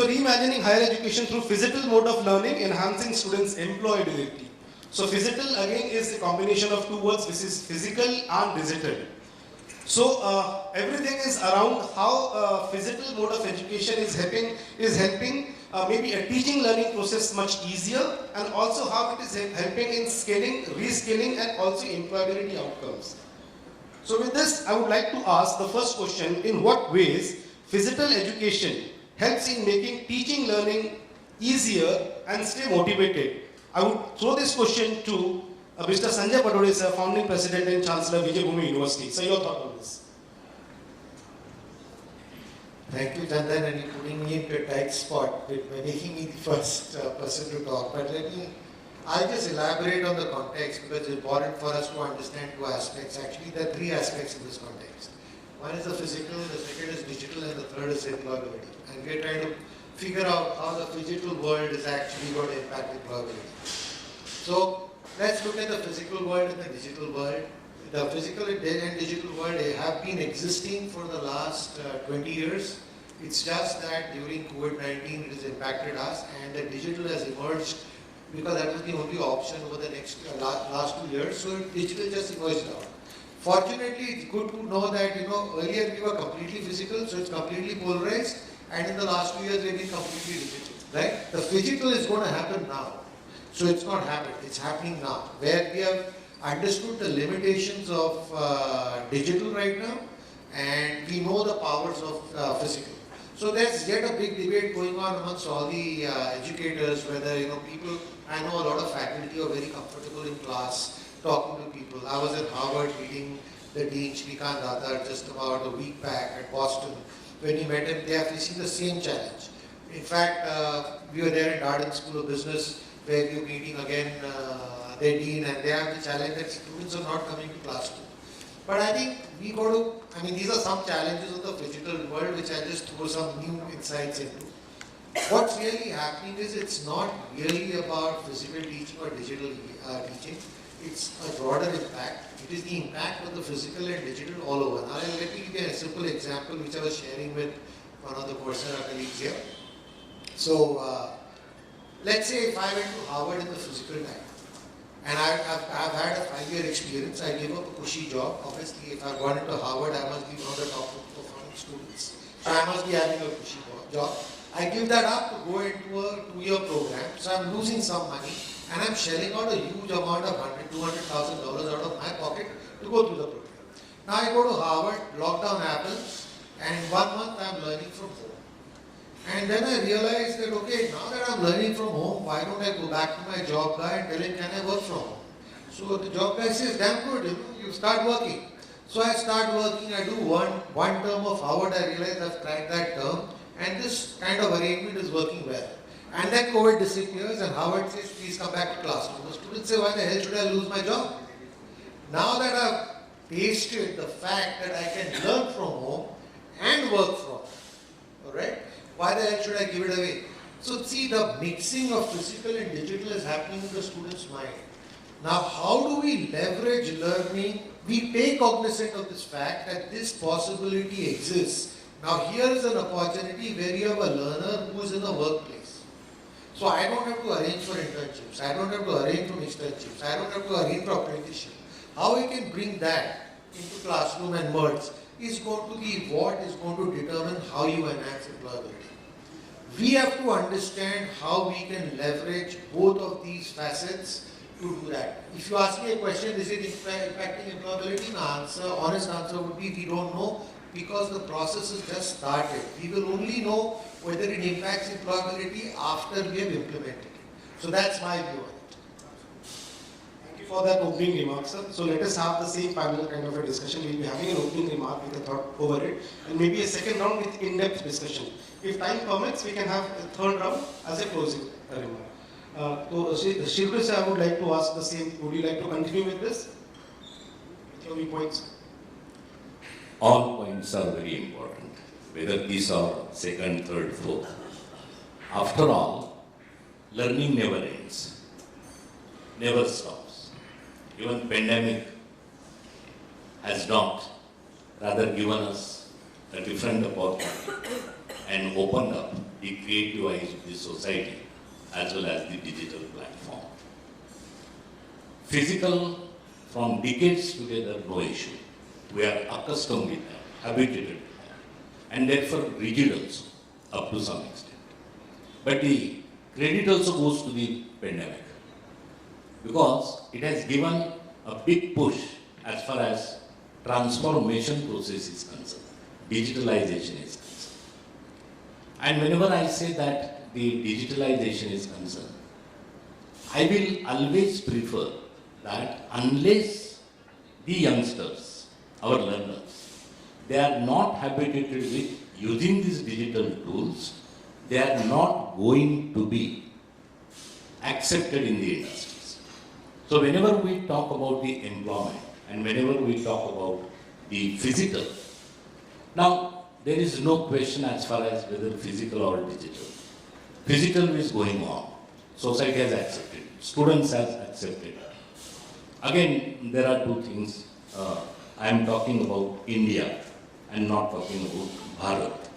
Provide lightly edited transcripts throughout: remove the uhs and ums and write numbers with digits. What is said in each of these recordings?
So reimagining higher education through physical mode of learning, enhancing students' employability. So physical again is a combination of two words, which is physical and digital. So everything is around how physical mode of education is helping maybe a teaching learning process much easier, and also how it is helping in scaling, reskilling, and also employability outcomes. So with this, I would like to ask the first question: in what ways physical education helps in making teaching learning easier and stay motivated? I would throw this question to Mr. Sanjay Padode, sir, founding president and chancellor, Vijaybhoomi University. So your thought on this? Thank you, Chandan, and you're putting me into a tight spot by making me the first person to talk. But I'll just elaborate on the context, because it's important for us to understand two aspects. Actually, there are three aspects in this context. One is the physical, the second is digital, and the third is employability. And we're trying to figure out how the physical world is actually going to impact employability. So let's look at the physical world and the digital world. The physical and digital world have been existing for the last 20 years. It's just that during COVID-19 it has impacted us, and the digital has emerged because that was the only option over the last 2 years. So digital just emerged out. Fortunately, it's good to know that earlier we were completely physical, so it's completely polarized, and in the last 2 years we've been completely digital. Right? The physical is going to happen now. So it's not happened, it's happening now, where we have understood the limitations of digital right now, and we know the powers of physical. So there's yet a big debate going on amongst all the educators, whether people. I know a lot of faculty are very comfortable in class talking to people. I was at Harvard meeting the Dean Shrikant Datar just about a week back at Boston. When we met him, they are facing the same challenge. In fact, we were there at Darden School of Business, where we are meeting again their dean, and they have the challenge that students are not coming to class too. But I think we got to, these are some challenges of the digital world which I just throw some new insights into. What's really happening is it's not really about physical teaching or digital teaching. It's a broader impact. It is the impact of the physical and digital all over. Now let me give you a simple example which I was sharing with one of the Coursera colleagues here. So let's say if I went to Harvard in the physical time, and I've had a 5-year experience, I gave up a cushy job. Obviously, if I've gone into Harvard, I must be one of the top performing students. So I must be having a cushy job. I give that up to go into a 2-year program. So I'm losing some money, and I'm shelling out a huge amount of $200,000 out of my pocket to go through the program. Now I go to Harvard, lockdown happens, and 1 month I'm learning from home. And then I realized that, okay, now that I'm learning from home, why don't I go back to my job guy and tell him, can I work from home? So the job guy says, damn good, you start working. So I start working, I do one term of Harvard, I realize I've cracked that term, and this kind of arrangement is working well. And then COVID disappears, and Harvard says, please come back to classroom. The students say, why the hell should I lose my job? Now that I've tasted the fact that I can learn from home and work from home, all right? Why the hell should I give it away? So see, the mixing of physical and digital is happening in the student's mind. Now, how do we leverage learning? We take cognizance of this fact that this possibility exists. Now, here is an opportunity where you have a learner who is in the workplace. So I don't have to arrange for internships. I don't have to arrange for externships. I don't have to arrange for apprenticeship. How we can bring that into classroom and merge is going to be what is going to determine how you enhance employability. We have to understand how we can leverage both of these facets to do that. If you ask me a question, is it impacting employability? The honest answer would be we don't know, because the process has just started. We will only know whether it impacts employability after we have implemented it. So that's my view on it. Thank you for that opening remark, sir. So let us have the same panel kind of a discussion. We'll be having an opening remark with a thought over it, and maybe a second round with in-depth discussion. If time permits, we can have a third round as a closing remark. Shirude sir, I would like to ask the same. Would you like to continue with this? With your viewpoints? All points are very important, whether these are second, third, fourth. After all, learning never ends, never stops. Even pandemic has not, rather given us a different opportunity and opened up the creative eyes of the society as well as the digital platform. Physical, from decades together, no issue. We are accustomed with that, habituated with that, and therefore rigid also, up to some extent. But the credit also goes to the pandemic, because it has given a big push as far as transformation process is concerned, digitalization is concerned. And whenever I say that the digitalization is concerned, I will always prefer that unless the youngsters, our learners, they are not habituated with using these digital tools, they are not going to be accepted in the industries. So whenever we talk about the employment and whenever we talk about the physical, now there is no question as far as whether physical or digital. Physical is going on. Society has accepted. Students have accepted. Again, there are two things. I am talking about India and not talking about Bharat.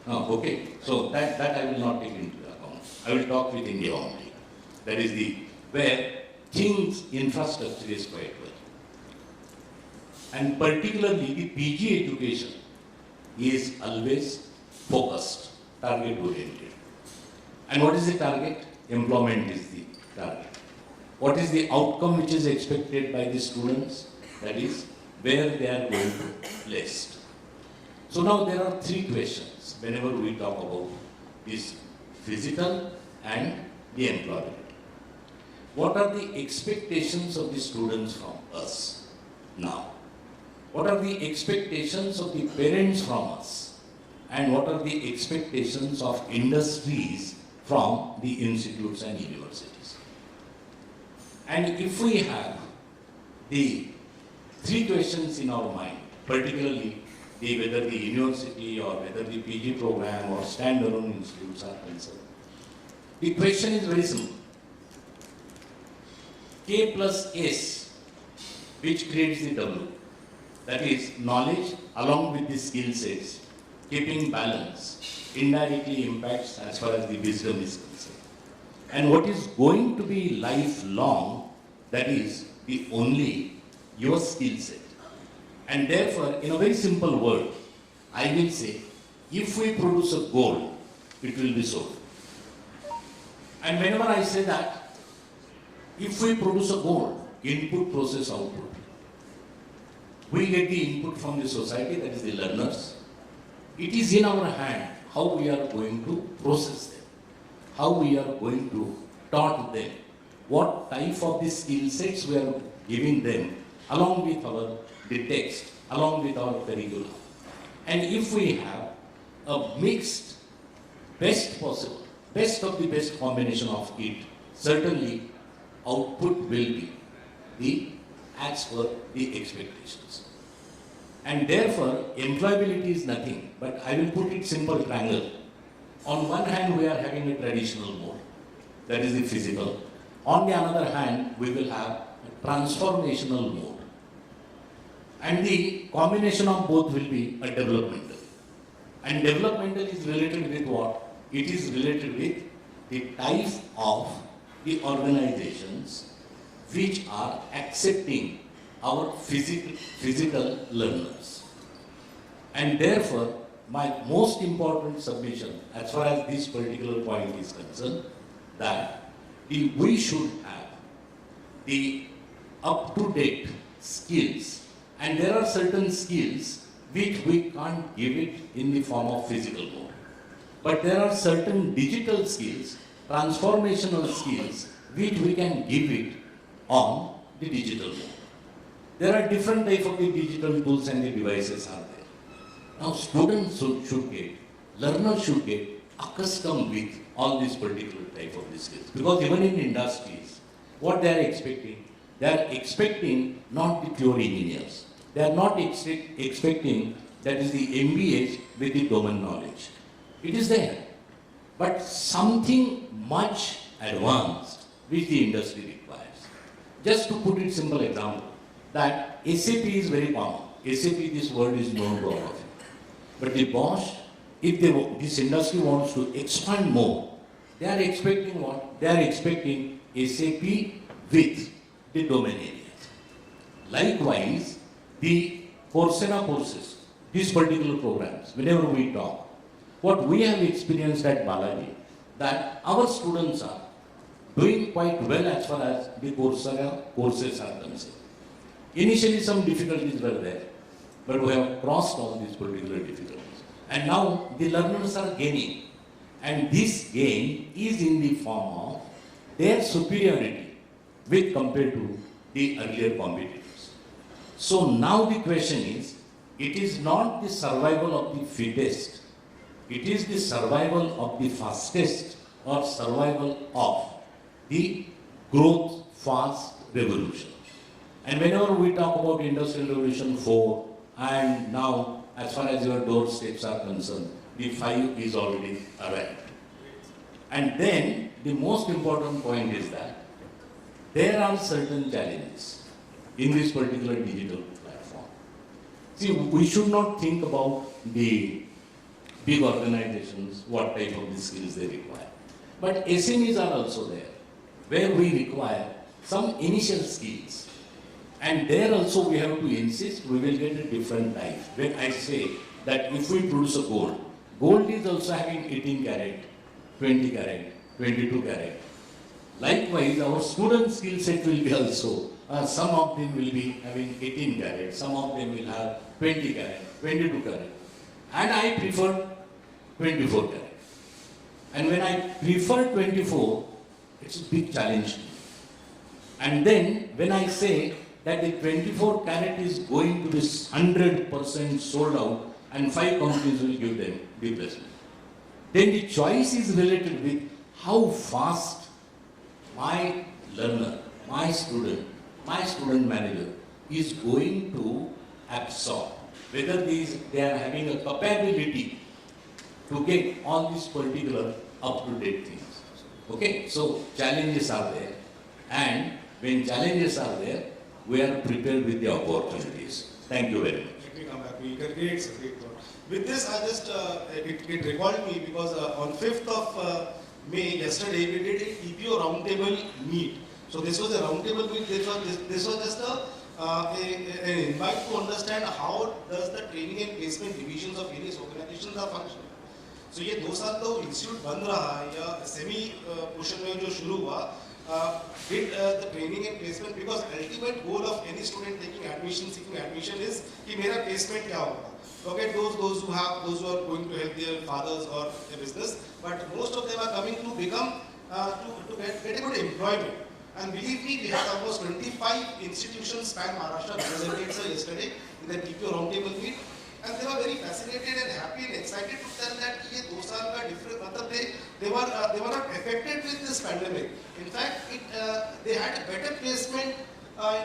Okay, so that I will not take into account. I will talk with India only. That is where things, infrastructure is quite well. And particularly the PG education is always focused, target oriented. And what is the target? Employment is the target. What is the outcome which is expected by the students? That is where they are going to placed. So now there are three questions whenever we talk about this physical and the employability. What are the expectations of the students from us now? What are the expectations of the parents from us? And what are the expectations of industries from the institutes and universities? And if we have the three questions in our mind, particularly whether the university or whether the PG program or standalone institutes are concerned, the question is very simple. K plus S, which creates the W, that is knowledge along with the skill sets, keeping balance, indirectly impacts as far as the wisdom is concerned. And what is going to be lifelong, that is the only your skill set. And therefore, in a very simple word, I will say, if we produce a gold, it will be sold. And whenever I say that, if we produce a gold, input, process, output, we get the input from the society, that is the learners. It is in our hand how we are going to process them, how we are going to taught them, what type of the skill sets we are giving them, along with the text, along with our curriculum. And if we have a mixed, best possible, best of the best combination of it, certainly output will be as per the expectations. And therefore, employability is nothing, but I will put it simple triangle. On one hand, we are having a traditional mode, that is the physical. On the other hand, we will have a transformational mode. And the combination of both will be a developmental. And developmental is related with what? It is related with the type of the organizations which are accepting our physical learners. And therefore, my most important submission as far as this particular point is concerned, that we should have the up-to-date skills, and there are certain skills which we can't give it in the form of physical mode. But there are certain digital skills, transformational skills, which we can give it on the digital mode. There are different types of the digital tools and the devices are there. Now students should get, learners should get accustomed with all these particular type of these skills. Because even in industries, what they are expecting not the pure engineers. They are not expecting that is the MBAs with the domain knowledge. It is there. But something much advanced which the industry requires. Just to put it simple example, that SAP is very common. SAP, this word is known to all of you. But the Bosch, if this industry wants to expand more, they are expecting what? They are expecting SAP with the domain areas. Likewise, the Coursera courses, these particular programs, whenever we talk, what we have experienced at Balaji, that our students are doing quite well as far as the Coursera courses are concerned. Initially some difficulties were there, but we have crossed all these particular difficulties. And now the learners are gaining. And this gain is in the form of their superiority with compared to the earlier competitors. So now the question is, it is not the survival of the fittest, it is the survival of the fastest or survival of the growth fast revolution. And whenever we talk about Industrial Revolution 4 and now as far as your doorsteps are concerned, the 5 is already arrived. And then the most important point is that there are certain challenges in this particular digital platform. See, we should not think about the big organizations, what type of the skills they require. But SMEs are also there, where we require some initial skills. And there also we have to insist we will get a different life. When I say that if we produce a gold, gold is also having 18 karat, 20 karat, 22 karat. Likewise, our student skill set will be also, some of them will be having 18 karat, some of them will have 20 karat, 22 karat. And I prefer 24 karat. And when I prefer 24, it's a big challenge to me. And then when I say that the 24 karat is going to be 100% sold out and 5 companies will give them the placement, then the choice is related with how fast my learner, my student manager is going to absorb, whether they are having a capability to get all these particular up-to-date things. Okay, so challenges are there, and when challenges are there, we are prepared with the opportunities. Thank you very much. Let me come back. Great thought. With this, I just, it recalled me because on 5th of May, yesterday, we did a TPO roundtable meet. So this was a roundtable meet. This was just an invite to understand how does the training and placement divisions of various organizations are functioning. So ये 2 साल तो institute बंद रहा या semi portion में जो शुरू हुआ, did the training and placement, because ultimate goal of any student taking admission, seeking admission is कि मेरा placement क्या होगा. Forget those who are going to help their fathers or their business, but most of them are coming to become to get a good employment. And believe me, we had almost 25 institutions span Maharashtra represented yesterday in the TPO roundtable meet, and they were very fascinated and happy and excited to tell that ये 2 साल का different, मतलब they were not affected with this pandemic. In fact, they had a better placement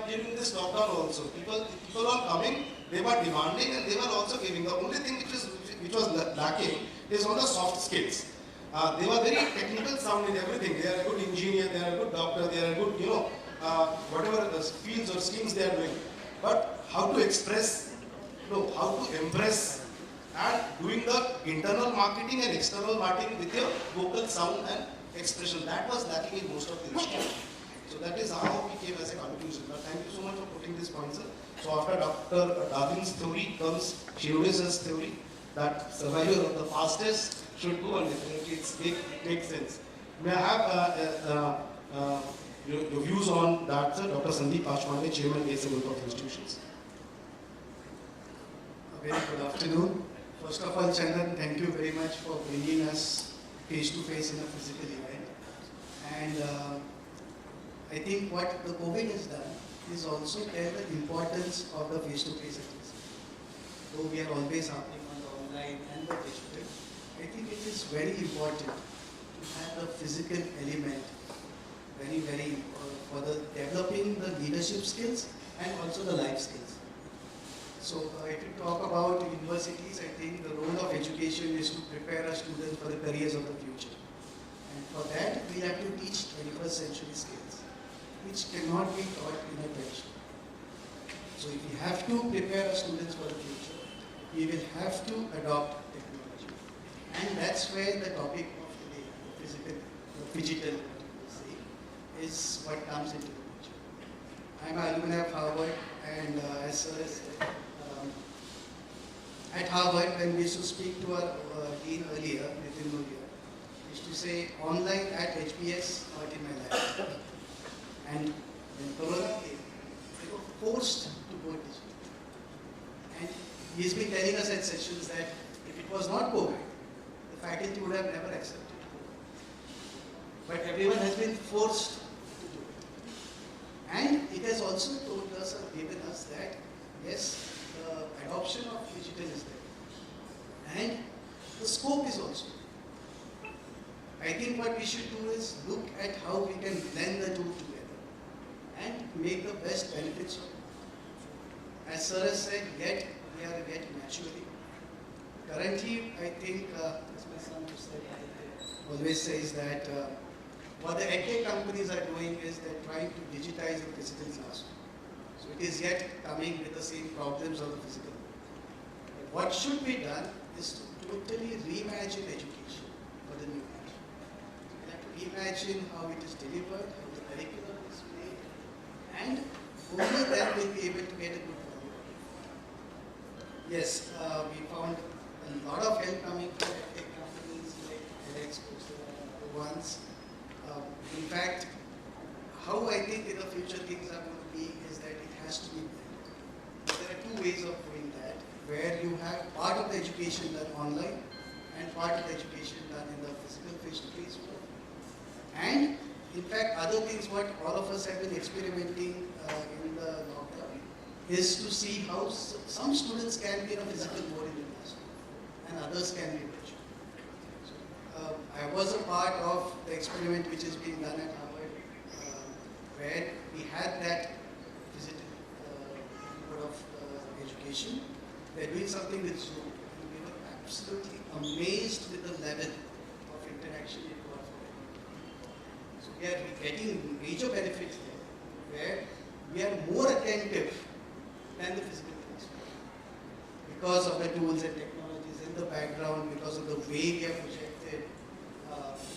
during this lockdown also. People are coming, they were demanding, and they were also giving. The only thing which was lacking is on the soft skills. They were very technical sound in everything. They are a good engineer, they are a good doctor, they are a good, whatever the fields or schemes they are doing. But how to express, how to impress, and doing the internal marketing and external marketing with your vocal sound and expression. That was lacking in most of the institutions. So that is how we came as a conclusion. But thank you so much for putting this point, sir. So after Dr. Darwin's theory comes Shirude's theory, that survival of the fastest should go, and definitely it makes sense. May I have your views on that, sir? Dr. Sandeep Pachpande, Chairman, ASA Group of Institutions. A very good afternoon. First of all, Chandan, thank you very much for bringing us face-to-face in a physical event. And I think what the COVID has done is also tell the importance of the face-to-face activity. Though we are always happening on the online and the digital, I think it is very important to have the physical element very for the developing the leadership skills and also the life skills. So if you talk about universities, I think the role of education is to prepare our students for the careers of the future. And for that, we have to teach 21st century skills, which cannot be taught in a textbook. So if we have to prepare our students for the future, we will have to adopt technology. And that's where the topic of today, PHYGITAL, is what comes into the picture. I'm an alumni of Harvard, and as sir has said, at Harvard, when we used to speak to our dean earlier, Nitin Mulia, we used to say, online at HBS, not in my life. And when Corona came, they were forced to go digital. And he's been telling us at sessions that if it was not COVID, the faculty would have never accepted COVID. But everyone has been forced to do it. And it has also told us or given us that, yes, the adoption of digital is there. And the scope is also. I think what we should do is look at how we can blend the two together and make the best benefits of it. As sir has said, we are yet maturing. Currently, I think, as my son always says that what the EdTech companies are doing is they're trying to digitize the physical classroom. So it is yet coming with the same problems of the physical world. But what should be done is to totally reimagine education for the new age. We have to reimagine how it is delivered, how the curriculum is made, and only then we'll be able to get a good value. Yes, we found a lot of help coming from EdTech companies like edX, Coursera, and other ones. In fact, how I think in the future things are going to be is that it has to be blended. There are two ways of doing that, where you have part of the education done online and part of the education done in the physical face-to-face world. And in fact, other things what all of us have been experimenting in the lockdown is to see how some students can be in a physical mode in the classroom and others can be virtual. So, I was a part of the experiment which is being done at Harvard, where we had that physical mode of education. They're doing something with Zoom, and we were absolutely amazed with the level of interaction it got for them. So we are getting major benefits there, where we are more attentive than the physical classroom because of the tools and technologies in the background, because of the way we are projected.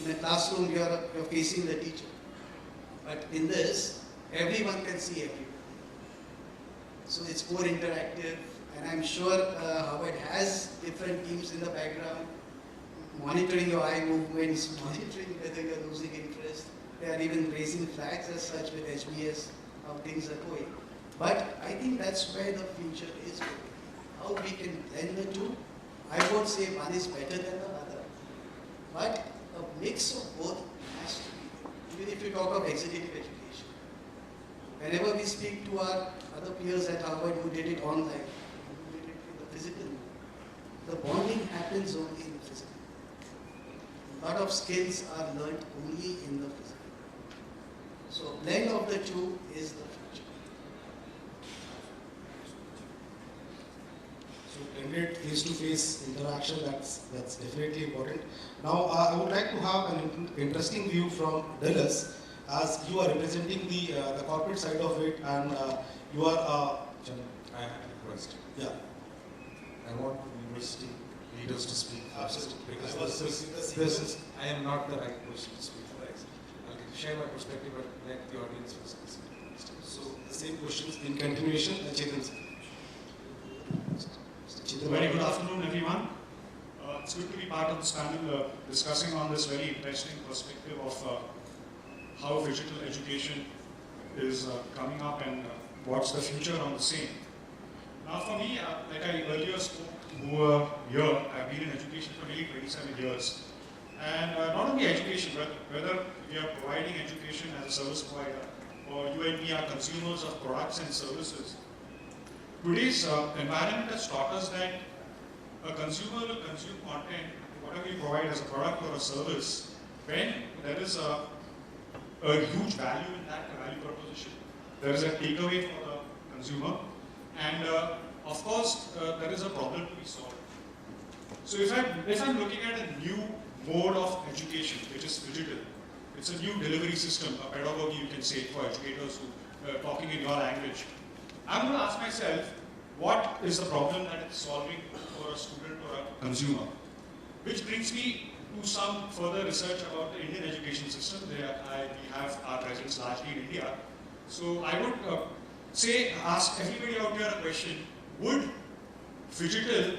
In a classroom, you're facing the teacher, but in this, everyone can see everyone. So it's more interactive, and I'm sure Harvard has different teams in the background monitoring your eye movements, monitoring whether you're losing interest. They are even raising flags as such with HBS, how things are going. But I think that's where the future is going. How we can blend the two. I won't say one is better than the other, but a mix of both has to be there. Even if you talk of executive education. Whenever we speak to our other peers at Harvard who did it online, who did it in the physical world, the bonding happens only in the physical. A lot of skills are learned only in the physical. So a blend of the two is the future. So blended face-to-face interaction, that's definitely important. Now I would like to have an interesting view from Dallas, as you are representing the corporate side of it, and you are. I have a request. Yeah. I want university leaders to speak first, because This I am not the right person to speak for X. I'll share my perspective, but let the audience first listen. So the same questions in continuation, Chetan. Very good afternoon, everyone. It's good to be part of this panel discussing on this very interesting perspective of how digital education is coming up and what's the future on the same. Now for me, like I earlier spoke, who were here, I've been in education for nearly 27 years. And not only education, but whether we are providing education as a service provider or you and me are consumers of products and services, today's environment has taught us that a consumer will consume content, whatever you provide as a product or a service, when there is a huge value in that value proposition. There is a takeaway for the consumer, and of course, there is a problem to be solved. So if I'm looking at a new mode of education, which is digital, it's a new delivery system, a pedagogy you can say for educators who are talking in your language. I'm going to ask myself, what is the problem that it's solving for a student or a consumer? Which brings me to some further research about the Indian education system. We have our presence largely in India. So I would ask everybody out here a question. Would PHYGITAL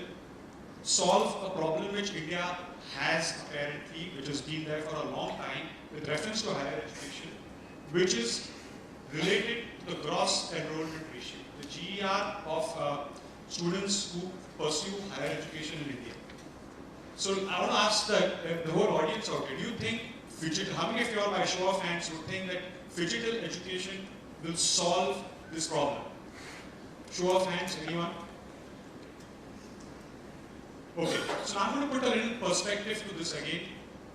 solve a problem which India has apparently, which has been there for a long time, with reference to higher education, which is related to the gross enrollment ratio, the GER of students who pursue higher education in India? So I want to ask the whole audience out here, do you think PHYGITAL, how many of you all by show of hands would think that PHYGITAL education will solve this problem? Show of hands, anyone? Okay, so I'm going to put a little perspective to this again.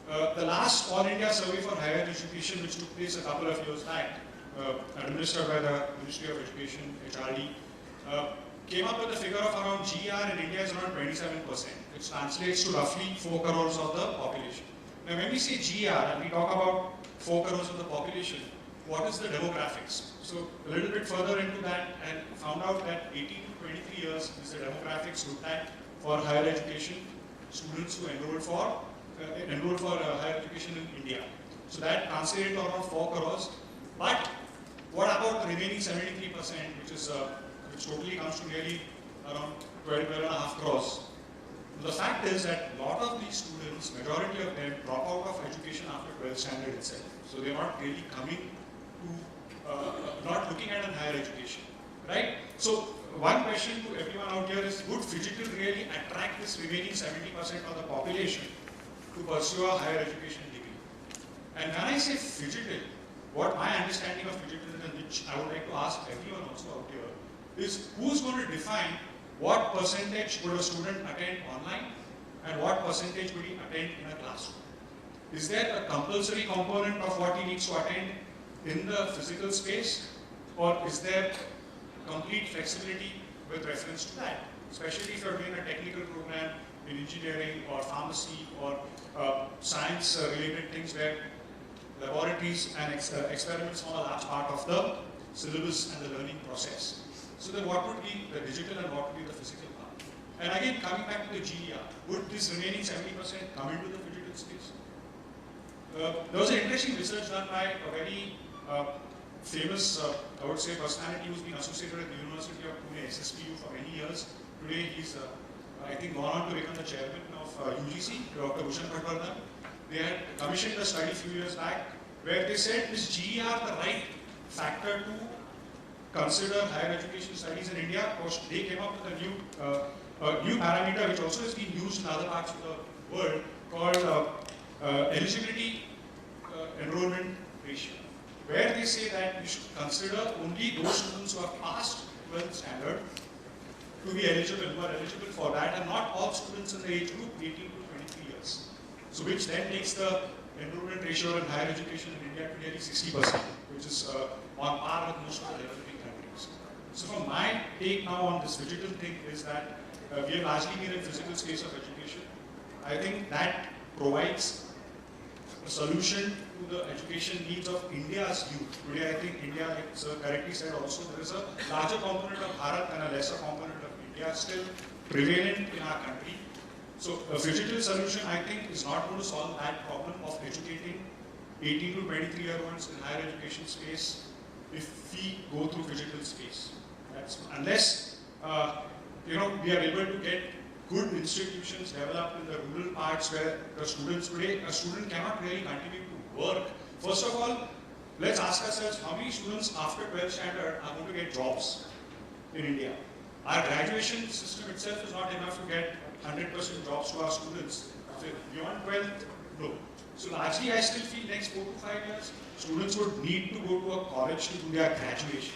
The last All India Survey for Higher Education, which took place a couple of years back, administered by the Ministry of Education, HRD, came up with a figure of around GR in India is around 27%, which translates to roughly 4 crores of the population. Now when we say GR and we talk about 4 crores of the population, what is the demographics? So a little bit further into that and found out that 18 to 23 years is the demographics looked at for higher education, students who enroll for higher education in India. So that translated to around 4 crores. But what about the remaining 73%, which totally comes to nearly around 12.5 crores? The fact is that a lot of these students, majority of them, drop out of education after 12th standard itself. So they're not really coming to, not looking at a higher education, right? So one question to everyone out here is, would PHYGITAL really attract this remaining 70% of the population to pursue a higher education degree? And when I say PHYGITAL, what my understanding of PHYGITAL is, and which I would like to ask everyone also out here, is who's going to define what percentage would a student attend online and what percentage would he attend in a classroom? Is there a compulsory component of what he needs to attend in the physical space, or is there complete flexibility with reference to that? Especially if you're doing a technical program in engineering or pharmacy or science related things where laboratories and experiments form a large part of the syllabus and the learning process. So then what would be the digital and what would be the physical part? And again, coming back to the GER, would this remaining 70% come into the digital space? There was an interesting research done by a very famous, I would say, personality who's been associated with the University of Pune, SSPU, for many years. Today he's, I think, gone on to become the chairman of UGC, Dr. Vishwakarma. They had commissioned a study a few years back where they said, is GER the right factor to consider higher education studies in India? Of course, they came up with a new parameter which also has been used in other parts of the world called eligibility enrollment ratio, where they say that you should consider only those students who have passed 12th standard to be eligible, who are eligible for that, and not all students in the age group 18 to 23 years. So which then takes the enrollment ratio in higher education in India to nearly 60%, which is on par with most of the developing countries. So from my take now on this digital thing is that we have largely been in physical space of education. I think that provides a solution to the education needs of India's youth. Today I think India, like Sir correctly said also, there is a larger component of Bharat and a lesser component of India still prevalent in our country. So a PHYGITAL solution, I think, is not going to solve that problem of educating 18 to 23-year-olds in higher education space if we go through PHYGITAL space. That's, unless we are able to get good institutions developed in the rural parts where the students today, a student cannot really continue to work. First of all, let's ask ourselves how many students after 12th standard are going to get jobs in India. Our graduation system itself is not enough to get 100% jobs to our students. So beyond 12th, no. So largely I still feel next 4 to 5 years, students would need to go to a college to do their graduation.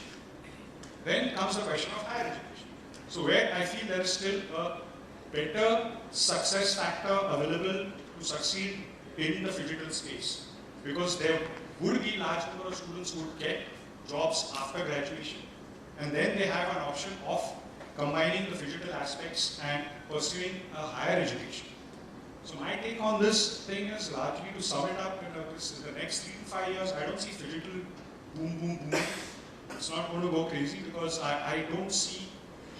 Then comes the question of higher education. So where I feel there is still a better success factor available to succeed in the PHYGITAL space. Because there would be large number of students who would get jobs after graduation. And then they have an option of combining the PHYGITAL aspects and pursuing a higher education. So my take on this thing is largely to sum it up in the next 3 to 5 years. I don't see PHYGITAL boom. It's not going to go crazy because I don't see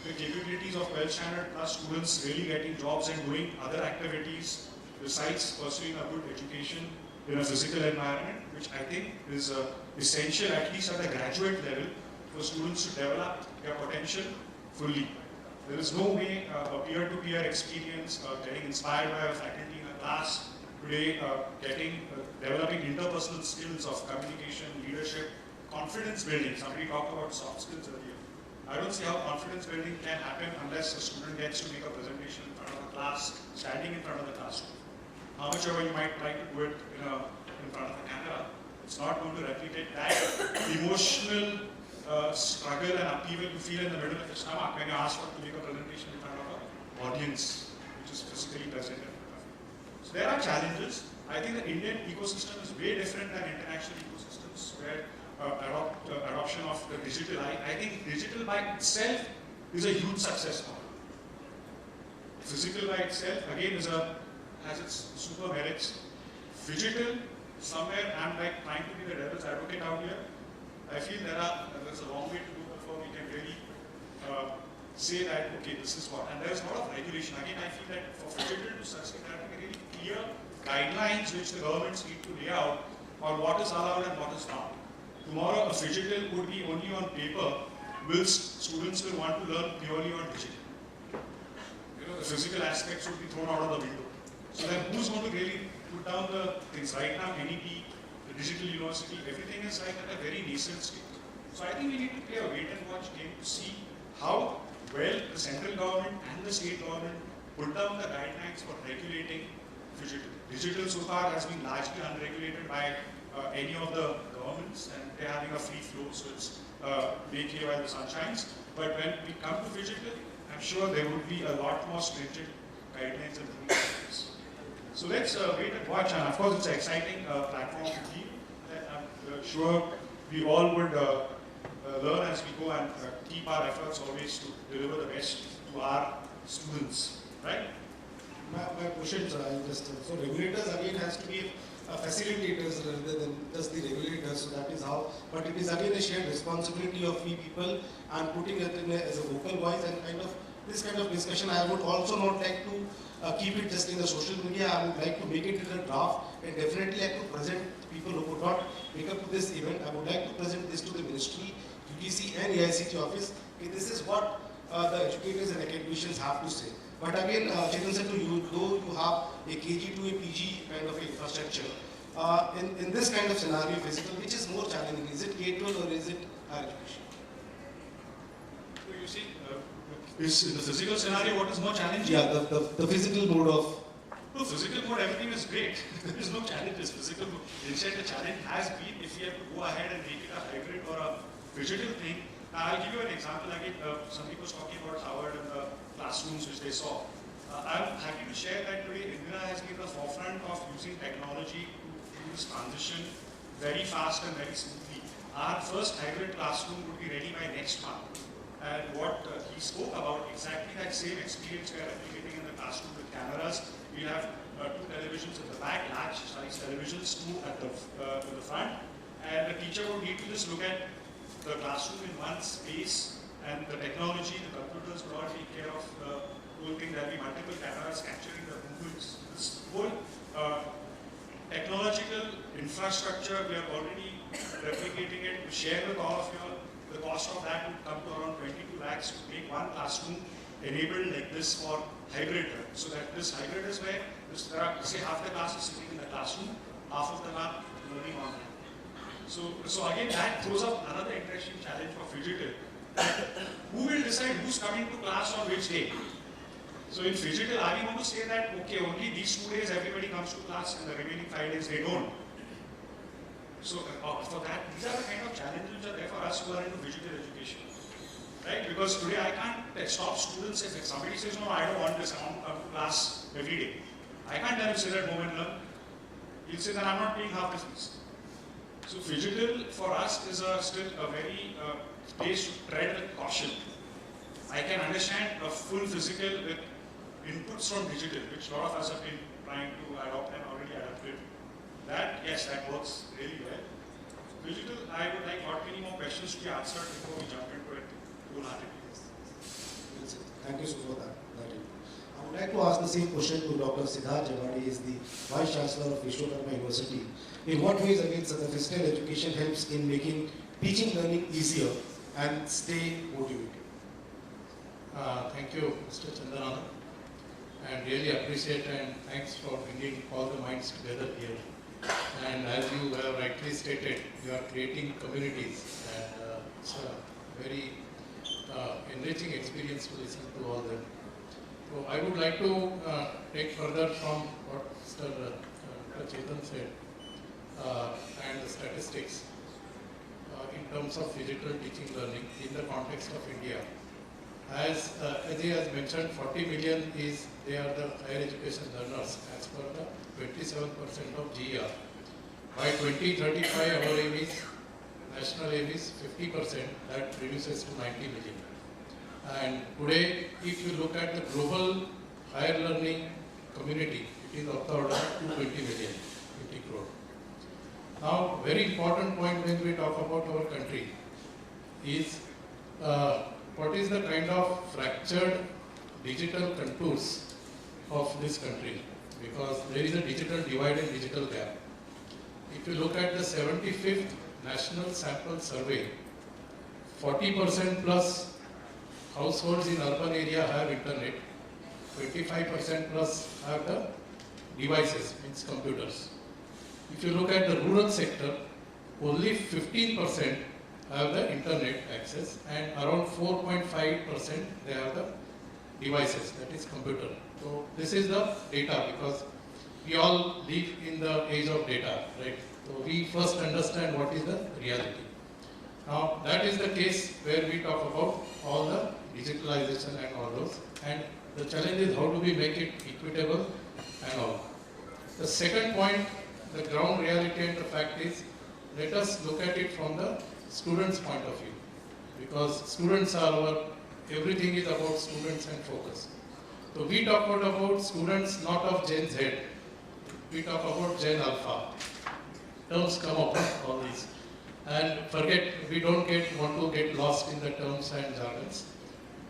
the capabilities of 12th standard plus students really getting jobs and doing other activities besides pursuing a good education in a physical environment, which I think is essential, at least at the graduate level, for students to develop their potential fully. There is no way a peer-to-peer experience, getting inspired by a faculty in a class today, developing interpersonal skills of communication, leadership, confidence building. Somebody talked about soft skills earlier. I don't see how confidence building can happen unless a student gets to make a presentation in front of a class, standing in front of the classroom. How much ever you might like to do it in front of a camera, it's not going to replicate that emotional struggle and upheaval you feel in the middle of your stomach when you're asked to make a presentation in front of an audience which is physically present in front of you. So there are challenges. I think the Indian ecosystem is way different than international ecosystems where adoption of the digital. I think digital by itself is a huge success model. Physical by itself, again, has its super merits. Digital, somewhere I'm like trying to be the devil's advocate out here. I feel there's a long way to go before we can really say that, okay, this is what. And there's a lot of regulation. Again, I feel that for digital to succeed, there have to be really clear guidelines which the governments need to lay out on what is allowed and what is not. Tomorrow, a phygital would be only on paper, whilst students will want to learn purely on digital. The physical aspects would be thrown out of the window. So then who's going to really put down the things? Right now, NEP, the digital university, everything is like at a very nascent stage. So I think we need to play a wait and watch game to see how well the central government and the state government put down the guidelines for regulating phygital. Digital so far has been largely unregulated by any of the governments, and they're having a free flow, so it's make hay while the sun shines. But when we come to phygital, I'm sure there would be a lot more stringent guidelines and rules. So let's wait and watch, and of course it's an exciting platform to be that I'm sure we all would learn as we go and keep our efforts always to deliver the best to our students, right? My question, so regulators again has to be facilitators rather than just the regulators, so that is how, but it is again a shared responsibility of we people and putting it in as a vocal voice and this kind of discussion. I would also not like to keep it just in the social media. I would like to make it in a draft and definitely like to present people who could not make up to this event. I would like to present this to the ministry, UGC and AICT office. Okay, this is what the educators and academicians have to say. But again, Chetan said to you, though you have a KG to a PG kind of infrastructure, in this kind of scenario, physical, which is more challenging? Is it K-12 or is it higher education? So you see, is in the physical scenario what is more challenging? Yeah, the physical mode of... No, physical mode, everything is great. There is no challenges. Physical mode. Instead, the challenge has been if we have to go ahead and make it a hybrid or a phygital thing. Now, I'll give you an example. Again, somebody was talking about Howard and the classrooms which they saw. I'm happy to share that today INDIRA has been the forefront of using technology to do this transition very fast and very smoothly. Our first hybrid classroom would be ready by next month. And what he spoke about, exactly that same experience we are replicating in the classroom with cameras. We have 2 televisions at the back, large size televisions, 2 at the front. And the teacher would need to just look at the classroom in one space, and the technology, the computers would all take care of the whole thing. There will be multiple cameras capturing the movements. This whole technological infrastructure, we are already replicating it to share with all of you all. The cost of that would come to around 22 lakhs to make one classroom enabled like this for hybrid. So that this hybrid is where say half the class is sitting in the classroom, half of them are learning online. So again, that throws up another interesting challenge for phygital. Who will decide who's coming to class on which day? So in phygital, are we going to say that, okay, only these 2 days everybody comes to class and the remaining 5 days they don't? So for that, these are the kind of challenges which are there for us who are into phygital education. Right? Because today I can't stop students if somebody says, no, I don't want this, I want to come to class every day. I can't tell him sit at home and learn. He'll say that I'm not paying half the fees. So phygital for us is still a very place to tread with caution. I can understand a full physical with inputs from digital, which a lot of us have been trying to adopt and already adapted. That, yes, that works really well. Digital, I would like not many more questions to be answered before we jump into it wholeheartedly. Thank you so much for that. would like to ask the same question to Dr. Siddharth Jabade, is the Vice-Chancellor of Vishwakarma University. In what ways, again, sir, the physical education helps in making teaching learning easier and stay motivated? Thank you, Mr. Chandan, and really appreciate and thanks for bringing all the minds together here. And as you have rightly stated, you are creating communities, and it's a very enriching experience to listen to all them. So I would like to take further from what Mr. Chetan said and the statistics in terms of digital teaching learning in the context of India. As he has mentioned, 40 million they are the higher education learners as per the 27% of GER. By 2035, our aim is, national aim is 50%, that reduces to 90 million. And today, if you look at the global higher learning community, it is of the order of 220 million, 50 crore. Now, very important point when we talk about our country is what is the kind of fractured digital contours of this country, because there is a digital divide and digital gap. If you look at the 75th National Sample Survey, 40% plus households in urban area have internet, 25% plus have the devices, means computers. If you look at the rural sector, only 15% have the internet access, and around 4.5% they have the devices, that is computer. So this is the data, because we all live in the age of data, right? So we first understand what is the reality. Now that is the case where we talk about all the digitalization and all those, and the challenge is how do we make it equitable and all. The second point, the ground reality and the fact is, let us look at it from the students' point of view, because students are our, everything is about students and focus. So we talk about students not of Gen Z, we talk about Gen Alpha. Terms come up, all these. And forget, we don't want to get lost in the terms and jargons.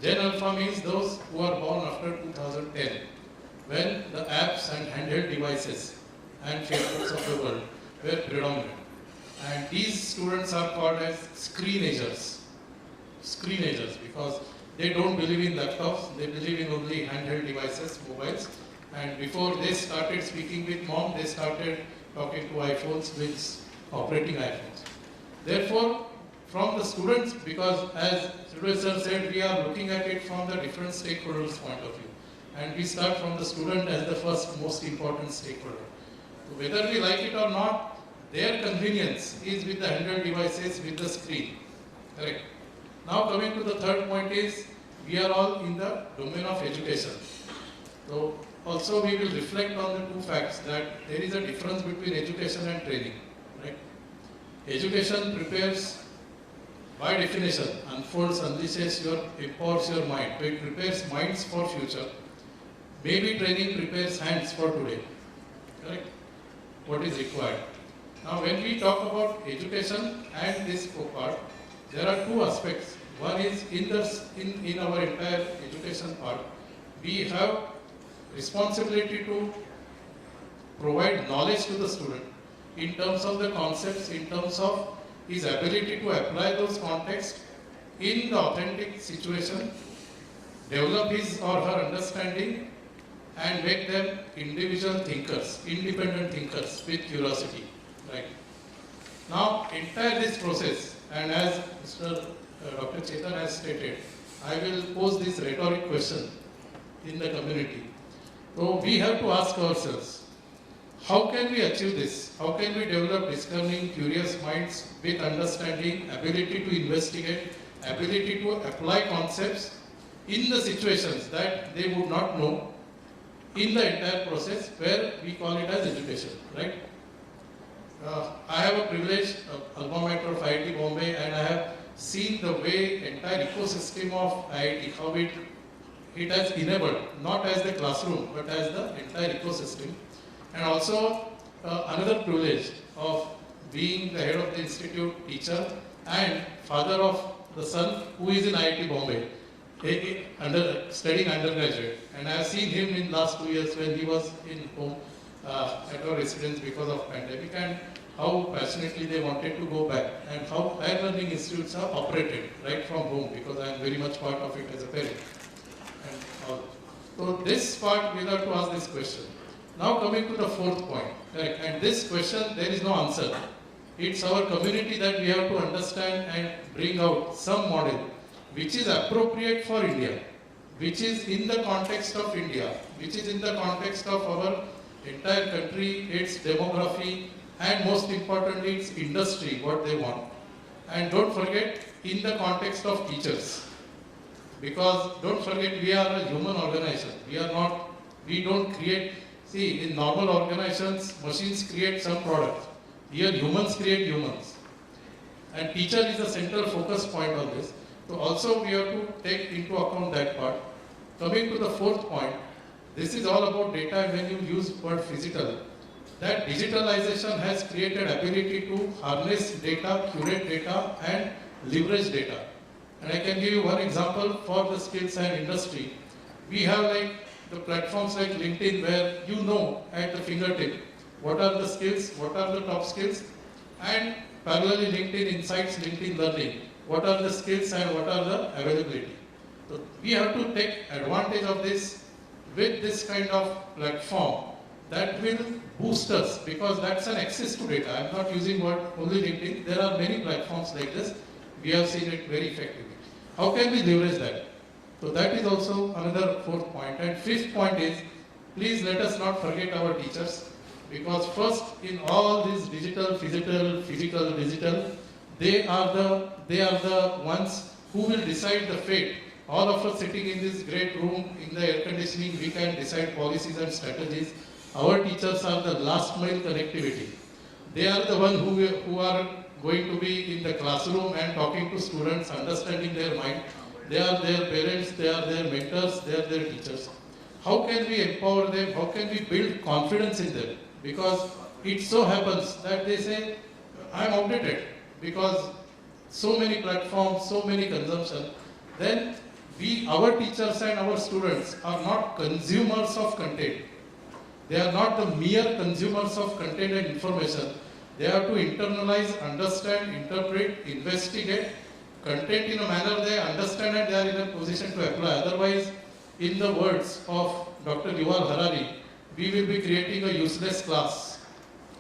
Gen Alpha means those who are born after 2010, when the apps and handheld devices and Facebooks of the world were predominant. And these students are called as screenagers. Screenagers, because they don't believe in laptops, they believe in only handheld devices, mobiles. And before they started speaking with mom, they started talking to iPhones, with operating iPhones. Therefore, from the students, because as Shirude sir said, we are looking at it from the different stakeholders' point of view. And we start from the student as the first most important stakeholder. So whether we like it or not, their convenience is with the handheld devices, with the screen. Correct. Now coming to the third point is, we are all in the domain of education. So also we will reflect on the two facts that there is a difference between education and training. Right? Education prepares, by definition, unfolds, unleashes empowers your mind. So it prepares minds for future. Maybe training prepares hands for today. Correct? What is required. Now when we talk about education and this part, there are two aspects. One is in our entire education part, we have responsibility to provide knowledge to the student in terms of the concepts, in terms of his ability to apply those contexts in the authentic situation, develop his or her understanding, and make them individual thinkers, independent thinkers with curiosity. Right. Now, entire this process, and as Dr. Chetan has stated, I will pose this rhetoric question in the community. So we have to ask ourselves, how can we achieve this? How can we develop discerning, curious minds with understanding, ability to investigate, ability to apply concepts in the situations that they would not know in the entire process, where we call it as education, right? I have a privilege, alma mater of IIT Bombay, and I have seen the way entire ecosystem of IIT, how it has enabled, not as the classroom, but as the entire ecosystem. And also another privilege of being the head of the institute, teacher, and father of the son who is in IIT Bombay. studying undergraduate, and I have seen him in last 2 years when he was in home at our residence because of pandemic, and how passionately they wanted to go back, and how higher learning institutes are operated right from home, because I am very much part of it as a parent. And all. So this part we have to ask this question. Now coming to the fourth point, right? And this question there is no answer. It's our community that we have to understand and bring out some model which is appropriate for India, which is in the context of India, which is in the context of our entire country, its demography, and most importantly its industry, what they want. And don't forget, in the context of teachers, because don't forget, we are a human organization. We don't create, see, in normal organizations, machines create some product. Here humans create humans. And teacher is the central focus point on this. So also we have to take into account that part. Coming to the fourth point, this is all about data, and when you use word phygital, that digitalization has created ability to harness data, curate data, and leverage data. And I can give you one example for the skills and industry. We have like the platforms like LinkedIn, where you know at the fingertip what are the skills, what are the top skills, and parallelly LinkedIn Insights, LinkedIn Learning, what are the skills and what are the availability. So we have to take advantage of this with this kind of platform that will boost us, because that's an access to data. I'm not using word only LinkedIn. There are many platforms like this. We have seen it very effectively. How can we leverage that? So that is also another fourth point. And fifth point is, please let us not forget our teachers, because first in all this digital, physical, digital, they are the ones who will decide the fate. All of us sitting in this great room in the air conditioning, we can decide policies and strategies. Our teachers are the last mile connectivity. They are the one who are going to be in the classroom and talking to students, understanding their mind. They are their parents, they are their mentors, they are their teachers. How can we empower them? How can we build confidence in them? Because it so happens that they say, I am outdated, because so many platforms, so many consumption. Then our teachers and our students are not consumers of content. They are not the mere consumers of content and information. They have to internalize, understand, interpret, investigate content in a manner they understand and they are in a position to apply. Otherwise, in the words of Dr. Yuval Harari, we will be creating a useless class.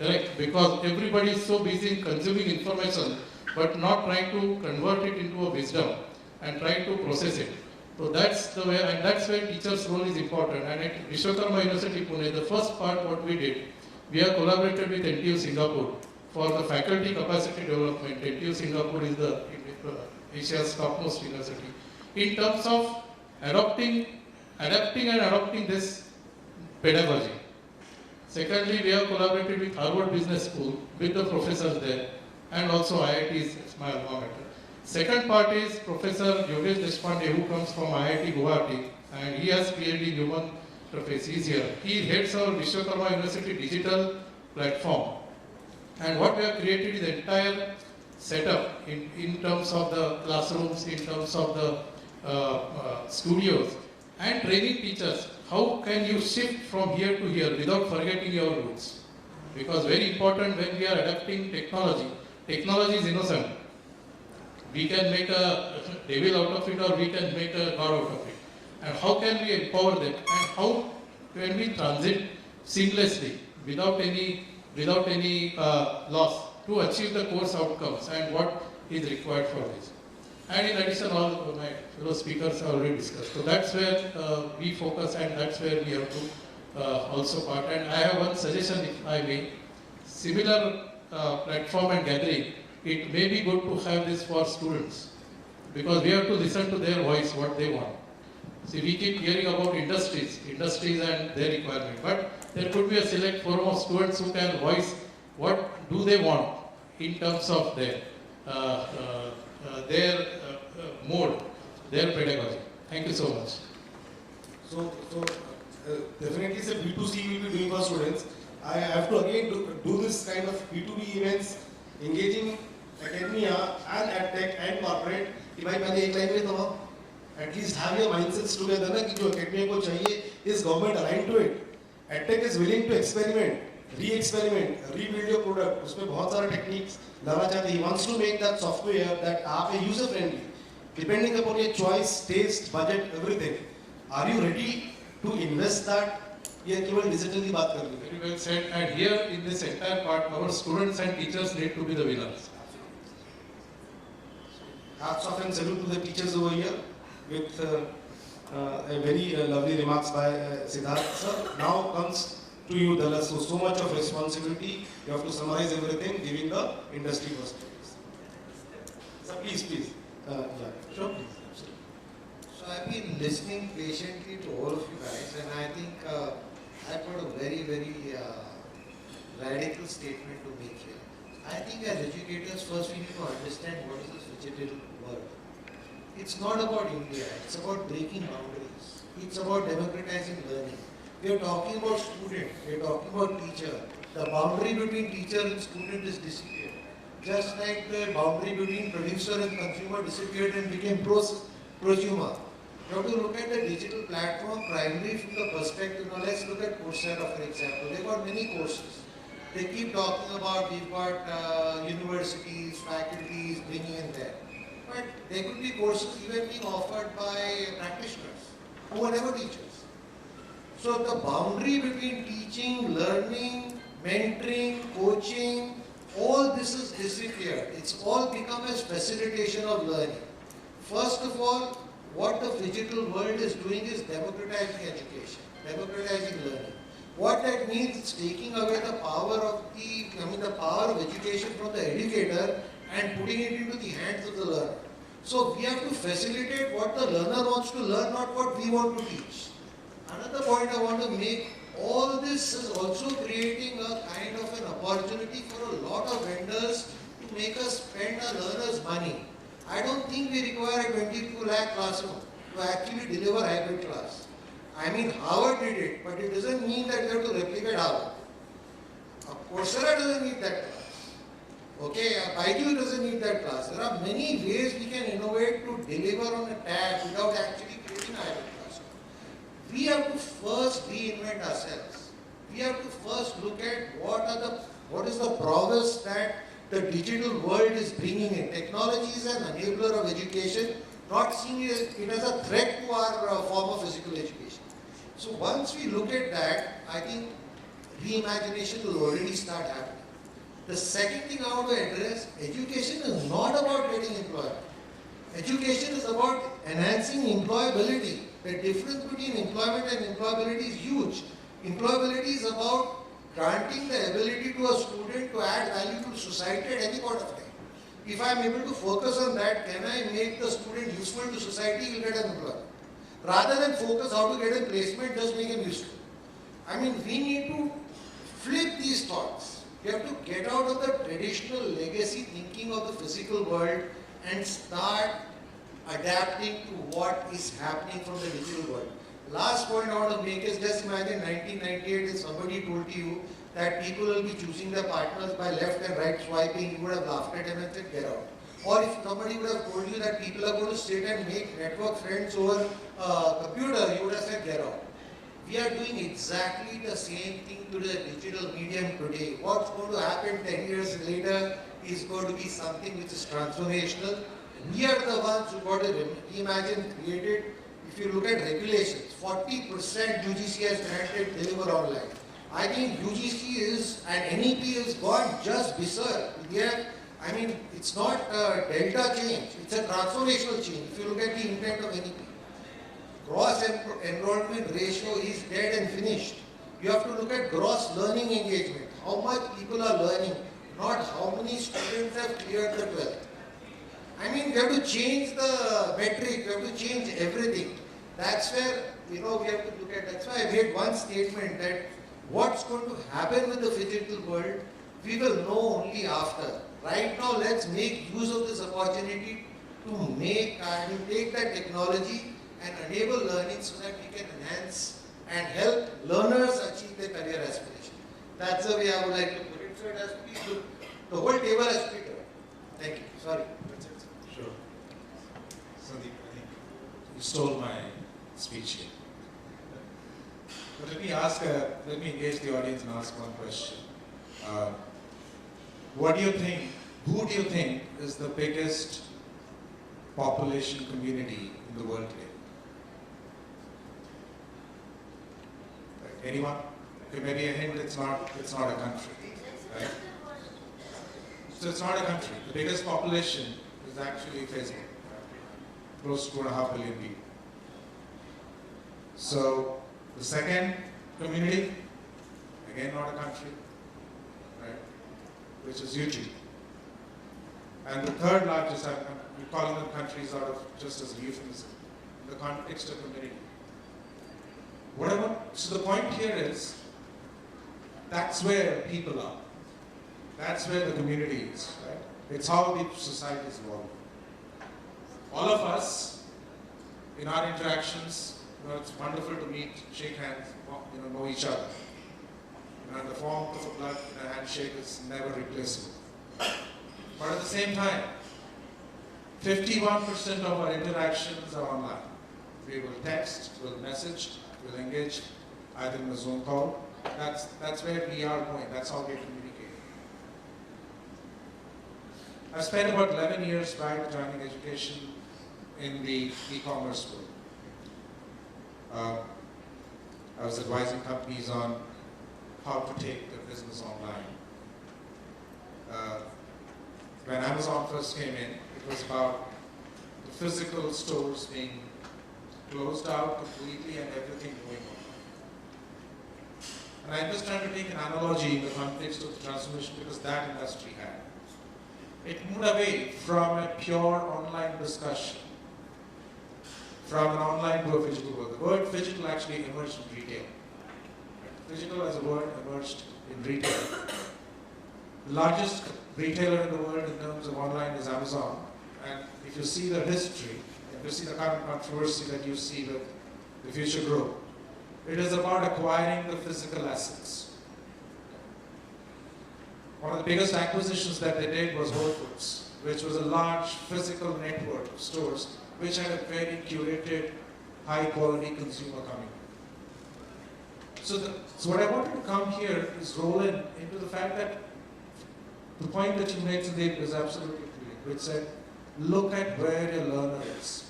Correct? Because everybody is so busy in consuming information, but not trying to convert it into a wisdom and trying to process it. So that's the way, and that's where teachers' role is important. And at Vishwakarma University, Pune, the first part what we did, we have collaborated with NTU Singapore for the faculty capacity development. NTU Singapore is the Asia's topmost university. In terms of adapting and adopting this pedagogy. Secondly, we have collaborated with Harvard Business School, with the professors there, and also IIT's, it's my alma mater. Second part is Professor Yogesh Deshpande, who comes from IIT Guwahati, and he has PhD in human interface. He is here. He heads our Vishwakarma University digital platform. And what we have created is the entire setup in terms of the classrooms, in terms of the studios, and training teachers. How can you shift from here to here without forgetting your roots? Because very important when we are adapting technology, technology is innocent. We can make a devil out of it or we can make a God out of it. And how can we empower them? And how can we transit seamlessly without any loss to achieve the course outcomes and what is required for this? And in addition, all my fellow speakers have already discussed. So that's where we focus and that's where we have to also part. And I have one suggestion, if I may. Similar platform and gathering, it may be good to have this for students, because we have to listen to their voice, what they want. See, we keep hearing about industries and their requirement, but there could be a select forum of students who can voice what do they want in terms of their mode, their pedagogy. Thank you so much. So definitely say B2C will be doing for students. I have to again do this kind of B2B events, engaging academia and EdTech and corporate. कि भाई पहले एक line में तो At least have your mindsets together ना कि जो academia को चाहिए, is government aligned to it? EdTech is willing to experiment, re-experiment, rebuild your product. उसमें बहुत सारे techniques लाना चाहते हैं. He wants to make that software that आप user friendly, depending upon your choice, taste, budget, everything. Are you ready to invest that? ये केवल digital की बात कर रही है. Very well said. And here in this entire part, our students and teachers need to be the winners. Hats off and salute to the teachers over here with a very lovely remarks by Siddharth sir. Now comes to you, Dallas. So much of responsibility. You have to summarize everything, giving the industry perspectives. So please. Yeah. Sure. So I've been listening patiently to all of you guys, and I think I've got a very, very radical statement to make here. I think as educators, first we need to understand what is this digital world. It's not about India, it's about breaking boundaries. It's about democratizing learning. We are talking about student, we are talking about teacher. The boundary between teacher and student is disappeared. Just like the boundary between producer and consumer disappeared and became prosumer. You have to look at the digital platform primarily from the perspective. Now let's look at Coursera, for example. They've got many courses. They keep talking about we've got universities, faculties bringing in there. But there could be courses even being offered by practitioners who are never teachers. So the boundary between teaching, learning, mentoring, coaching, all this is disappeared. It's all become as facilitation of learning. First of all, what the digital world is doing is democratizing education, democratizing learning. What that means is taking away the power of the power of education from the educator and putting it into the hands of the learner. So we have to facilitate what the learner wants to learn, not what we want to teach. Another point I want to make, all this is also creating a kind of an opportunity for a lot of vendors to make us spend our learners' money. I don't think we require a 22 lakh classroom to actually deliver hybrid class. I mean, Harvard did it, but it doesn't mean that we have to replicate Harvard. Coursera doesn't need that class. Okay, PHYGITAL doesn't need that class. There are many ways we can innovate to deliver on a tab without actually creating a hybrid classroom. We have to first reinvent ourselves. We have to first look at what is the prowess that the digital world is bringing in. Technology is an enabler of education, not seeing it as a threat to our form of physical education. So once we look at that, I think reimagination will already start happening. The second thing I want to address, education is not about getting employment. Education is about enhancing employability. The difference between employment and employability is huge. Employability is about granting the ability to a student to add value to society at any point of time. If I am able to focus on that, can I make the student useful to society, he will get an employment. Rather than focus how to get a placement, just make him useful. I mean, we need to flip these thoughts. We have to get out of the traditional legacy thinking of the physical world and start adapting to what is happening from the digital world. Last point I want to make is, just imagine 1998 if somebody told you that people will be choosing their partners by left and right swiping, you would have laughed at him and said get out. Or if somebody would have told you that people are going to sit and make network friends over computer, you would have said get out. We are doing exactly the same thing to the digital medium today. What's going to happen 10 years later is going to be something which is transformational. We are the ones who got to reimagine, created. If you look at regulations, 40% UGC has granted deliver online. I think UGC is, and NEP is gone just bizarre. I mean, it's not a delta change, it's a transformational change. If you look at the intent of NEP. Gross enrollment ratio is dead and finished. You have to look at gross learning engagement. How much people are learning, not how many students have cleared the 12th. I mean, we have to change the metric, we have to change everything. That's where, we have to look at, that's why I made one statement that what's going to happen with the digital world, we will know only after. Right now, let's make use of this opportunity to take that technology and enable learning so that we can enhance and help learners achieve their career aspiration. That's the way I would like to put it. So it has to be, the whole table has to be turned. Thank you. Sorry. Sure. Sandeep, I think. But let me engage the audience and ask one question. What do you think, who do you think is the biggest population community in the world today? Anyone? Okay, maybe a hint, it's not a country, right? So it's not a country. The biggest population is actually Facebook, close to 2.5 billion people. So the second community, again not a country, right, which is YouTube. And the third largest, I'm calling them countries out of just as a euphemism, in the context of community. So the point here is, that's where people are. That's where the community is, right? It's how the society is evolving. All of us, in our interactions, it's wonderful to meet, shake hands, know each other. And the warmth of a blood in a handshake is never replaceable. But at the same time, 51% of our interactions are online. We will text, we'll message, we'll engage, either in a Zoom call. That's where we are going. That's how we communicate. I spent about 11 years prior to joining education in the e-commerce world. I was advising companies on how to take their business online. When Amazon first came in, it was about the physical stores being closed out completely and everything going on. And I'm just trying to take an analogy in the context of the transformation because that industry had. It moved away from a pure online discussion, from an online to a physical world. The word physical actually emerged in retail. Physical as a word emerged in retail. The largest retailer in the world in terms of online is Amazon. And if you see the history, if you see the current controversy that you see with the future growth, it is about acquiring the physical assets. One of the biggest acquisitions that they did was Whole Foods, which was a large physical network of stores which had a very curated, high-quality consumer coming. So what I wanted to come here is roll into the fact that the point that you made, Sandeep, is absolutely clear, which said, look at where your learner is.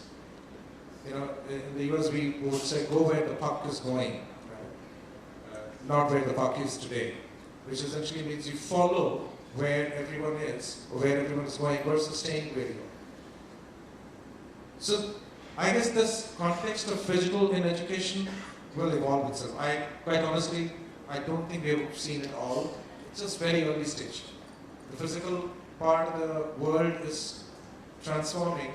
In the US we would say, go where the puck is going, right? Not where the puck is today, which essentially means you follow where everyone is, or where everyone is going, versus staying where you are. So I guess this context of physical in education will evolve itself. Quite honestly, I don't think we have seen it all. It's just very early stage. The physical part of the world is transforming.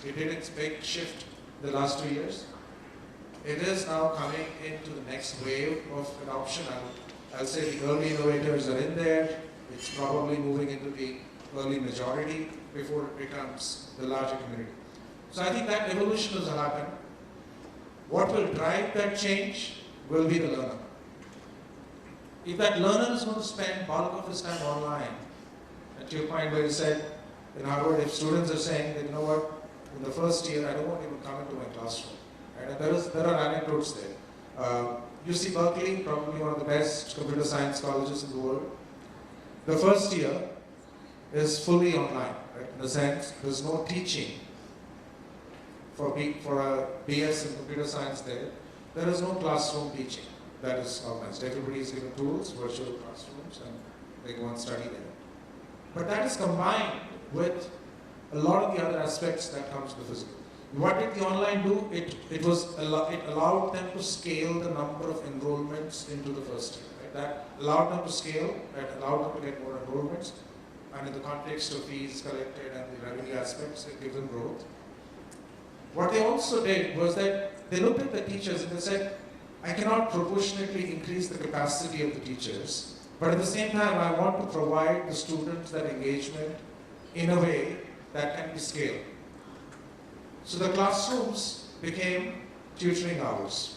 It did its big shift the last 2 years. It is now coming into the next wave of adoption. I'll say the early innovators are in there. It's probably moving into the early majority before it becomes the larger community. So I think that evolution has happened. What will drive that change will be the learner. If that learner is going to spend bulk of his time online, and to your point where you said, in Harvard, if students are saying that, you know what, in the first year, I don't want to even come into my classroom. Right? And there are anecdotes there. UC Berkeley, probably one of the best computer science colleges in the world. The first year is fully online, right? In the sense, there's no teaching for a BS in computer science there. There is no classroom teaching that is organized. Everybody is given tools, virtual classrooms, and they go and study there. But that is combined with a lot of the other aspects that comes to physical. What did the online do? It allowed them to scale the number of enrollments into the first year. Right? That allowed them to scale, that allowed them to get more enrollments, and in the context of fees collected and the revenue aspects, it gave them growth. What they also did was that they looked at the teachers and they said, I cannot proportionately increase the capacity of the teachers, but at the same time, I want to provide the students that engagement in a way that can be scaled. So the classrooms became tutoring hours.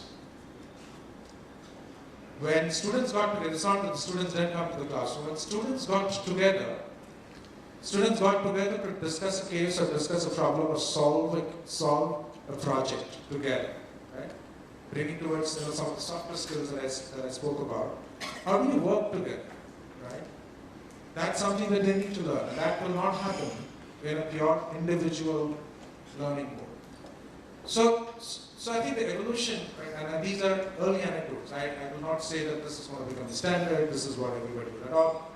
When students got together, it's not that the students didn't come to the classroom, when students got together to discuss a case or discuss a problem or solve a project together. Right? bringing towards some of the softer skills that I spoke about. How do you work together, right? That's something that they need to learn, and that will not happen in a pure individual learning mode. So I think the evolution, right, and these are early anecdotes. I will not say that this is going to become the standard, this is what everybody will adopt.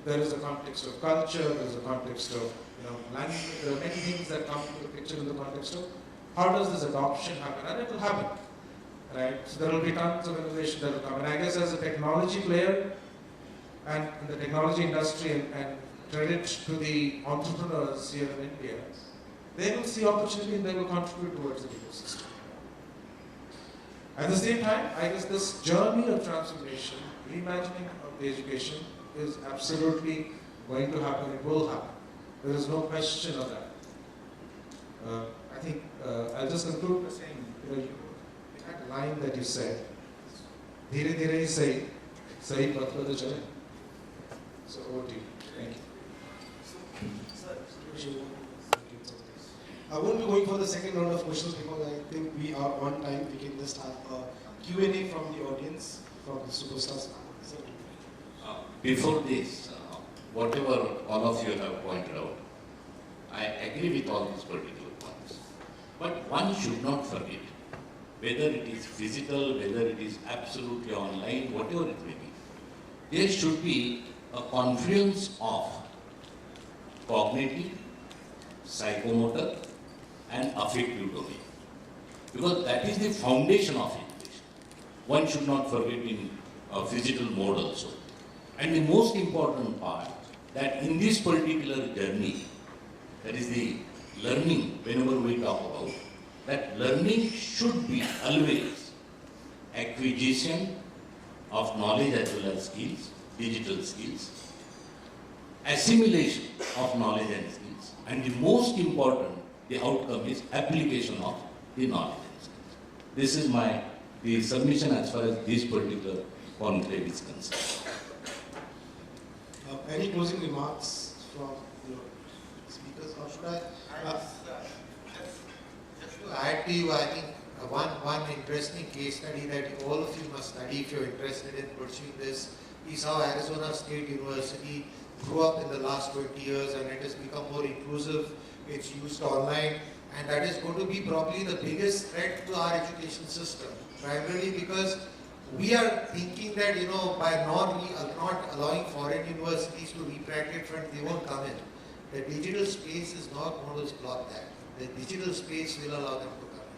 There is a context of culture, there is a context of language, there are many things that come into the picture in the context of how does this adoption happen, and it will happen, right? So there will be tons of innovation that will come, and I guess as a technology player and in the technology industry, and credit to the entrepreneurs here in India, they will see opportunity and they will contribute towards the ecosystem. At the same time, I guess this journey of transformation, reimagining of the education is absolutely going to happen, it will happen. There is no question of that. I think I'll just conclude by saying, you had a line that you said, "Dheere dheere hi sahi, sahi path par to chale." So over to you. Thank you. I won't be going for the second round of questions because I think we are on time. We can just have a Q&A from the audience, from the superstars. Before this, whatever all of you have pointed out, I agree with all these particular points. But one should not forget, whether it is physical, whether it is absolutely online, whatever it may be, there should be a confluence of cognitive, psychomotor, and affective domain. Because that is the foundation of education. One should not forget in a physical mode also. And the most important part, that in this particular journey, that is the learning, whenever we talk about, that learning should be always acquisition of knowledge as well as skills, digital skills, assimilation of knowledge and skills, and the most important, the outcome is application of the knowledge and skills. This is the submission as far as this particular conclave is concerned. Any closing remarks from your speakers, or should I? Just to add to you, I think one interesting case study that all of you must study if you're interested in pursuing this is how Arizona State University grew up in the last 20 years, and it has become more inclusive. It's used online, and that is going to be probably the biggest threat to our education system, primarily because we are thinking that, by not allowing foreign universities to repatriate funds, they won't come in. The digital space is not going to block that. The digital space will allow them to come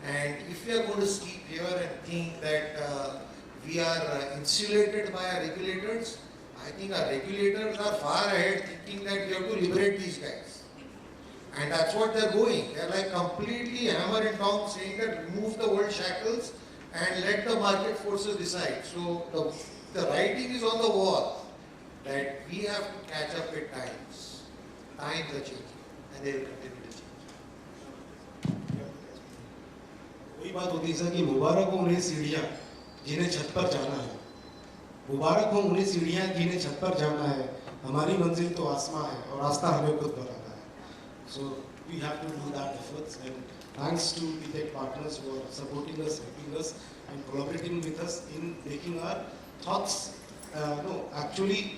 in. And if we are going to sleep here and think that we are insulated by our regulators, I think our regulators are far ahead thinking that we have to liberate these guys. And that's what they're going. They're like completely hammer and tong saying that remove the world shackles and let the market forces decide. So the writing is on the wall that we have to catch up with times. Times are changing and they will continue to change. वही बात होती है sir कि मुबारक हो उन्हें सीढ़ियाँ जिन्हें छत पर जाना है, मुबारक हो उन्हें सीढ़ियाँ जिन्हें छत पर जाना है, हमारी मंजिल तो आसमां है और रास्ता हमें खुद बनाना है. So we have to do that efforts, and thanks to the tech partners who are supporting us, helping us, and collaborating with us in making our thoughts actually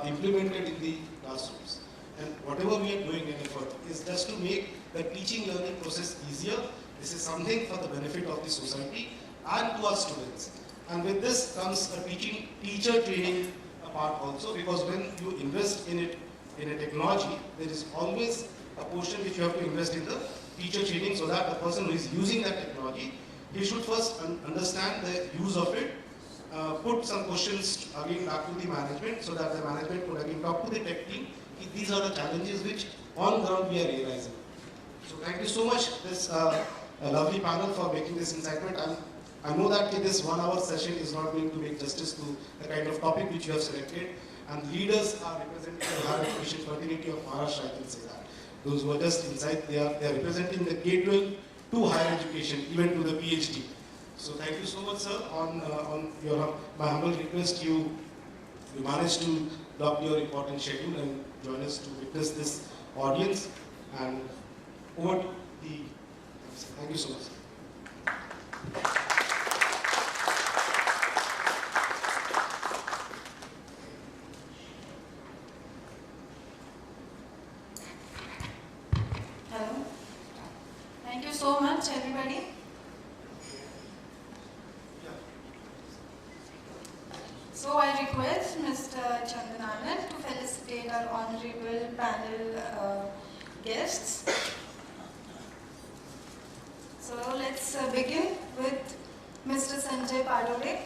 implemented in the classrooms. And whatever we are doing in effort is just to make the teaching learning process easier. This is something for the benefit of the society and to our students. And with this comes a teacher training part also, because when you invest in it, in a technology, there is always a portion which you have to invest in the teacher training, so that the person who is using that technology, he should first understand the use of it, put some questions again back to the management, so that the management could again talk to the tech team. These are the challenges which on ground we are realizing. So thank you so much, this lovely panel, for making this incitement. I know that this 1 hour session is not going to make justice to the kind of topic which you have selected, and leaders are representing the higher education fraternity of Maharashtra, I can say that. Those who are just inside, they are representing the K-12 to higher education, even to the PhD. So thank you so much, sir. On my humble request, you managed to block your important schedule and join us to witness this audience. And over to the, thank you so much. Hello. Thank you so much, everybody. So I request Mr. Chandan Anand to felicitate our honorable panel guests. So let's begin with Mr. Sanjay Padode.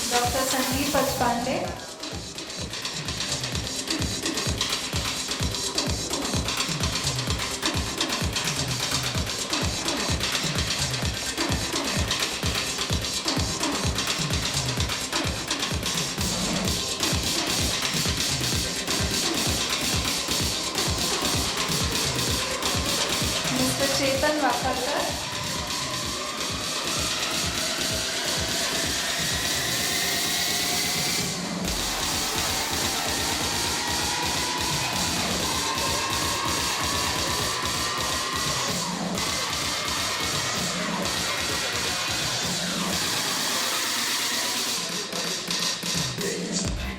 Dr. Sandeep Pachpande. Mr. Chetan Wakalkar.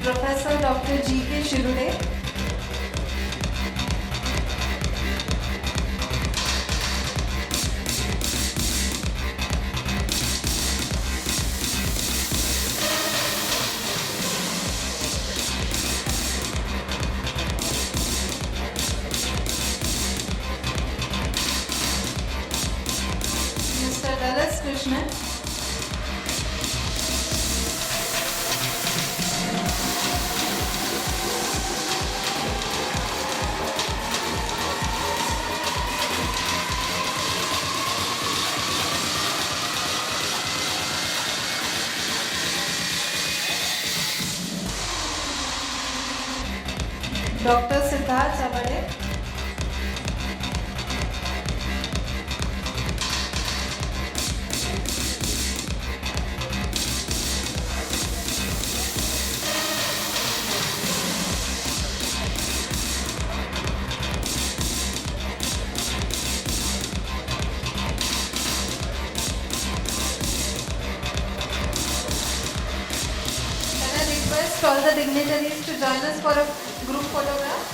Professor Dr. G.K. Shirude. Mr. Krishnan. Dr. Siddharth Jabade. Can I request all the dignitaries to join us for a group photograph?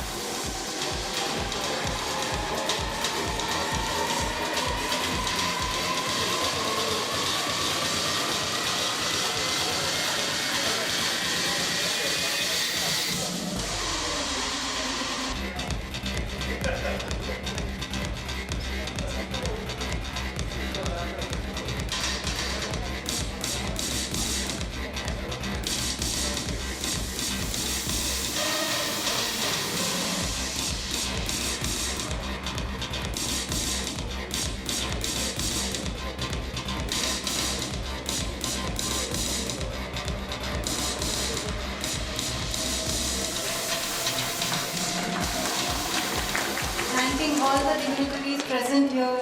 Thanking all the dignitaries present here